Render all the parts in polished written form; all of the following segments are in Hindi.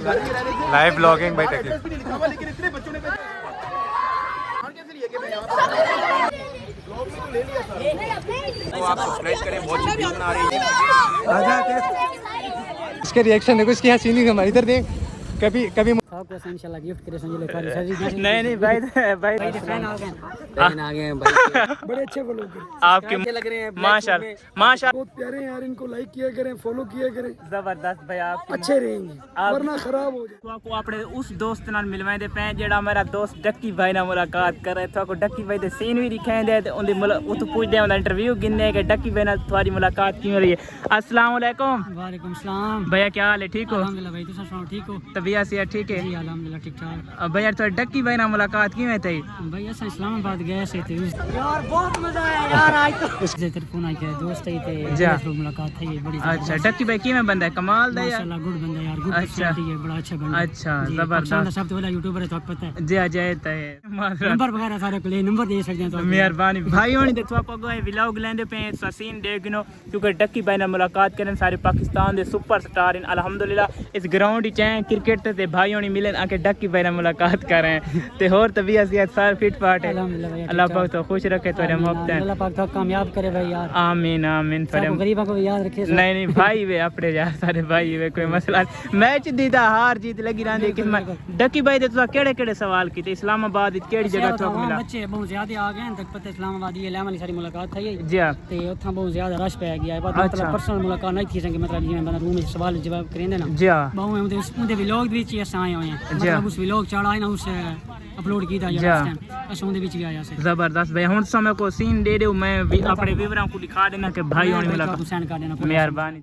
लाइव ब्लॉगिंग भाई तक तो आप सब्सक्राइब करें, बहुत सी वीडियो बना रही है। इसके रिएक्शन देखो, इसकी हंसी नहीं हमारी इधर देख। कभी कभी इंशाल्लाह गिफ्ट करे संजय लेकर नहीं भाई फैन आ गए हैं भाई बड़े अच्छे ब्लॉगर आपके अच्छे लग रहे हैं माशाल्लाह बहुत प्यारे हैं यार। इनको लाइक किया करें, फॉलो किया करें, जबरदस्त भाई आप अच्छे रहेंगे वरना खराब हो जाए। आपको अपने उस दोस्त नाल मिलवाएंदे पे जेड़ा मेरा दोस्त डक्की भाई नाल मुलाकात करे। तो डक्की भाई दे सीन भी दिखाएंदे ते उनदी उतो पूछदे उनदा इंटरव्यू गिनने के डक्की भाई नाल तुम्हारी मुलाकात किवें रही है। अस्सलाम वालेकुम। वालेकुम सलाम भैया क्या हाल है, ठीक हो? अल्हम्दुलिल्लाह भाई, तुम सुनाओ ठीक हो? तबीयत से ठीक है? जी अल्हम्दुलिल्लाह ठीक ठाक। भैया तो डक्की भाई नाल मुलाकात किवें थई? भाई अस इस्लामाबाद गए से थे यार, बहुत मजा आया यार। आज तो इससे तेरे आ गया दोस्त ही थे, थ्रू मुलाकात थी बड़ी। अच्छा डक्की भाई किवें बंदा है? कमाल दा यार, माशाल्लाह गुड बंदा यार, गुड पर्सनालिटी है, बड़ा अच्छा बंदा। अच्छा जी, जबरदस्त। पाकिस्तान का सबसे बड़ा यूट्यूबर है, तो आपको पता है। जी अजय तय नंबर वगैरह सारे को ले नंबर दे सकते हैं तो मेहरबानी भाई होनी ते तो को व्लॉग लेंदे पे सीन देखनो, क्योंकि डक्की भाई नाल मुलाकात करन सारे पाकिस्तान दे सुपरस्टार इन। अल्हम्दुलिल्लाह इस ग्राउंड ही चाहे क्रिकेट ते भाई होनी मिलन आके डक्की भाई नाल मुलाकात करें ते होर तबीयत से सार फिट फाट है। अल्लाह पाक तो खुश रखे तोरे मोहब्बत। अल्लाह पाक तो कामयाब करे भाई यार, आमीन आमीन। सब गरीबों को भी याद रखे। नहीं भाई वे अपने यार सारे भाई वे, कोई मसला नहीं। मैच दीदा हार जीत लगी रहंदी किस्मत। डक्की भाई दे तो केड़े सवाल कीते? इस्लामाबाद विच केड़ी जगह तो मिला? बच्चे बहुत ज्यादा आ गए तक पता इस्लामाबाद ये लेवल सारी मुलाकात थी जी हां, ते ओथा बहुत ज्यादा रश पै गया है। मतलब पर्सनल मुलाकात नहीं थी संगे, मतलब जिवें बंदा रूम में सवाल जवाब करेंदे ना। जी हां, बहुत उनदे व्लॉग विच ही अस आए हुए हैं, मतलब उस व्लॉग चढ़ा है ना, उस अपलोड किया यार उस टाइम अस उनदे विच भी आया से। जबरदस्त भाई। हुन समय को सीन दे दो, मैं भी अपने विवरण को दिखा देना कि भाई होनी मुलाकात। सेंड कर देना, मेहरबानी।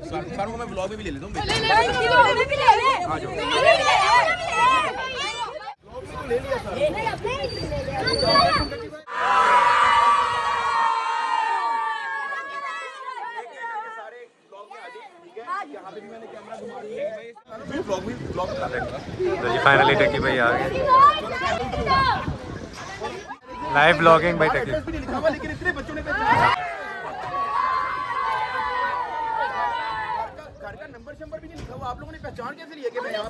सर को मैं ब्लॉग में भी ले लेता हूँ। तो जी फाइनली डक्की भाई आ गए। लाइव ब्लॉगिंग भाई डक्की। लेकिन इतने बच्चों ने घर का नंबर शंबर भी नहीं लिखा हुआ, आप लोगों ने पहचान कैसे लिया कि मैं यहाँ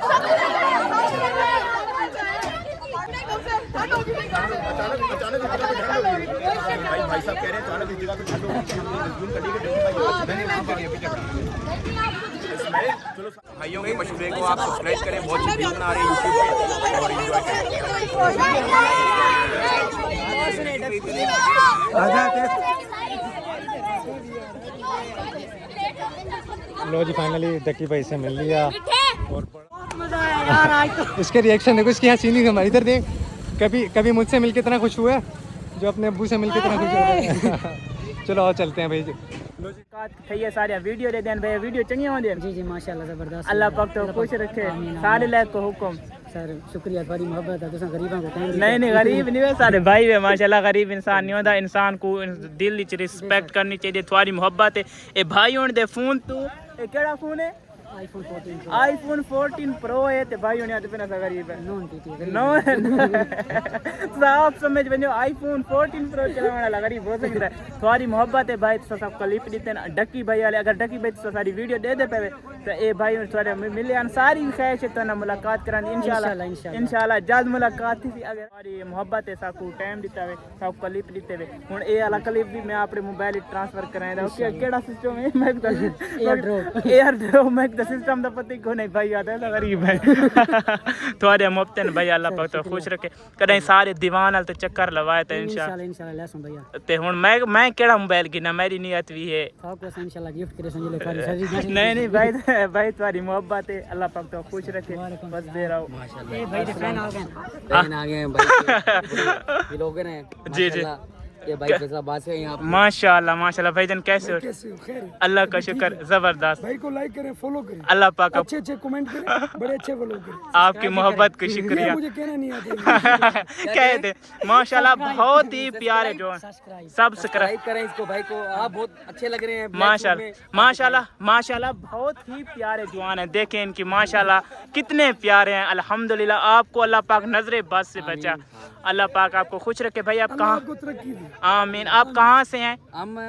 अचानक भाई साहब कह रहे हैं अचानक इस जगह पे ठंड होगी। भाइयों के मशवरे को आप सब्सक्राइब करें, बहुत सी वीडियो बना रहे हैं यूट्यूब पे और एंजॉय करें। लो जी फाइनली डक्की भाई से मिल लिया और मजा आया यार। आज तो इसके रिएक्शन देखो, इसकी हंसी नहीं हमारी इधर देख। कभी मुझसे मिलके इतना खुश हुआ है जो अपने अब्बू से मिलके इतना खुश हो रहा है। चलो और चलते हैं भाई। लो जी बात थई सारी वीडियो दे देन भाई, वीडियो चंगी होंदी। जी जी माशाल्लाह जबरदस्त। अल्लाह पाक तो खुश रखे सारे लायक को हुक्म। सर शुक्रिया, बड़ी मोहब्बत है, तुसा गरीबों को कहेंगे नहीं गरीब नहीं है सारे भाई वे माशाल्लाह। गरीब इंसान नहीं होता, इंसान को दिल विच रिस्पेक्ट करनी चाहिए। तुम्हारी मोहब्बत है ए भाई होने दे। फोन तू ए केड़ा फोन है? आईफोन 14 प्रो है ते भाई होने आते पे ना गरीब है। नो आप समझ बनो आईफोन 14 प्रो चलाने वाला गरीब हो सकता है। तुम्हारी मोहब्बत है भाई, तो सब क्लिप देते ना डक्की भाई वाले। अगर डक्की भाई तो सारी वीडियो दे पे तो ए भाई थोड़े मिले सारी ख्वाहिश है तो ना मुलाकात करानी इंशाल्लाह जल्द मुलाकात थी। अगर हमारी मोहब्बत है सबको टाइम दिता है, सब क्लिप दिते हुए। हुन ए वाला क्लिप भी मैं अपने मोबाइल ट्रांसफर कराया। ओके केड़ा सिस्टम है? मैं एयर ड्रॉप मैं सिस्टम दा पता ही को नहीं भाई, आता है गरीब है। थोड़े मुफ्त भाई, अल्लाह पाक तो खुश रखे। कदें सारे दीवान वाल तो चक्कर लवाए तो इंशाल्लाह लेसो भैया। ते हुन मैं केड़ा मोबाइल गिना, मेरी नियत भी है सबको इंशाल्लाह गिफ्ट करे संजय लेकर। नहीं भाई तुम्हारी मोहब्बत है, अल्लाह पाक तो खुश रखे। बस दे रहा हूं ए भाई दे फैन आ गए हैं भाई, व्लॉगर हैं जी जी। ये भाई फैसलाबाद से यहाँ माशाल्लाह माशाल्लाह भाईजान कैसे हो? कैसे हो? खैर है? अल्लाह का शुक्र, जबरदस्त। भाई को लाइक करें, फॉलो करें, अल्लाह पाक अच्छे अच्छे कमेंट करें, बड़े अच्छे फॉलो करें। आपकी मोहब्बत को ये शुक्रिया। मुझे कहना नहीं आता। कह दे माशाल्लाह बहुत ही प्यारे जो सब्सक्राइब सब्सक्राइब करें इसको भाई को, आप बहुत अच्छे लग रहे हैं black माशाल्लाह suit में। माशाल्लाह माशाल्लाह बहुत ही प्यारे जवान है। देखें इनकी माशाल्लाह कितने प्यारे हैं। अल्हम्दुलिल्लाह आपको अल्लाह पाक नजरे बद से बचा, अल्लाह पाक आपको खुश रखे। भाई आप अल्लाह कहाँ? आपको तरक्की दे। आमीन। आप कहाँ से हैं?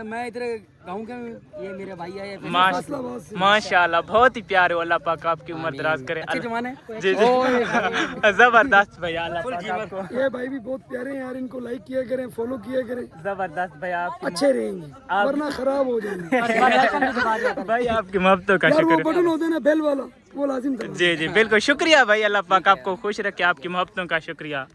मैं इधर गाँव का, ये मेरे भाई है फैसलाबाद से। माशाल्लाह बहुत ही प्यारे हो। अल्लाह पाक आपकी उम्र दराज करे। अच्छे जमाने। जी जी जबरदस्त भैया। अल्लाह पाक आपको ये भाई भी बहुत प्यारे हैं यार, इनको लाइक किया करें, फॉलो किया करें, जबरदस्त भैया। आप अच्छे रहेंगे वरना खराब हो जाएंगे। भाई आपकी मोहब्बतों का यार वो शुक्र। बटन होता है ना बेल वाला, वो लाजिम था। जी जी बिल्कुल शुक्रिया भाई। अल्लाह पाक आपको खुश रखे, आपकी मोहब्बतों का शुक्रिया।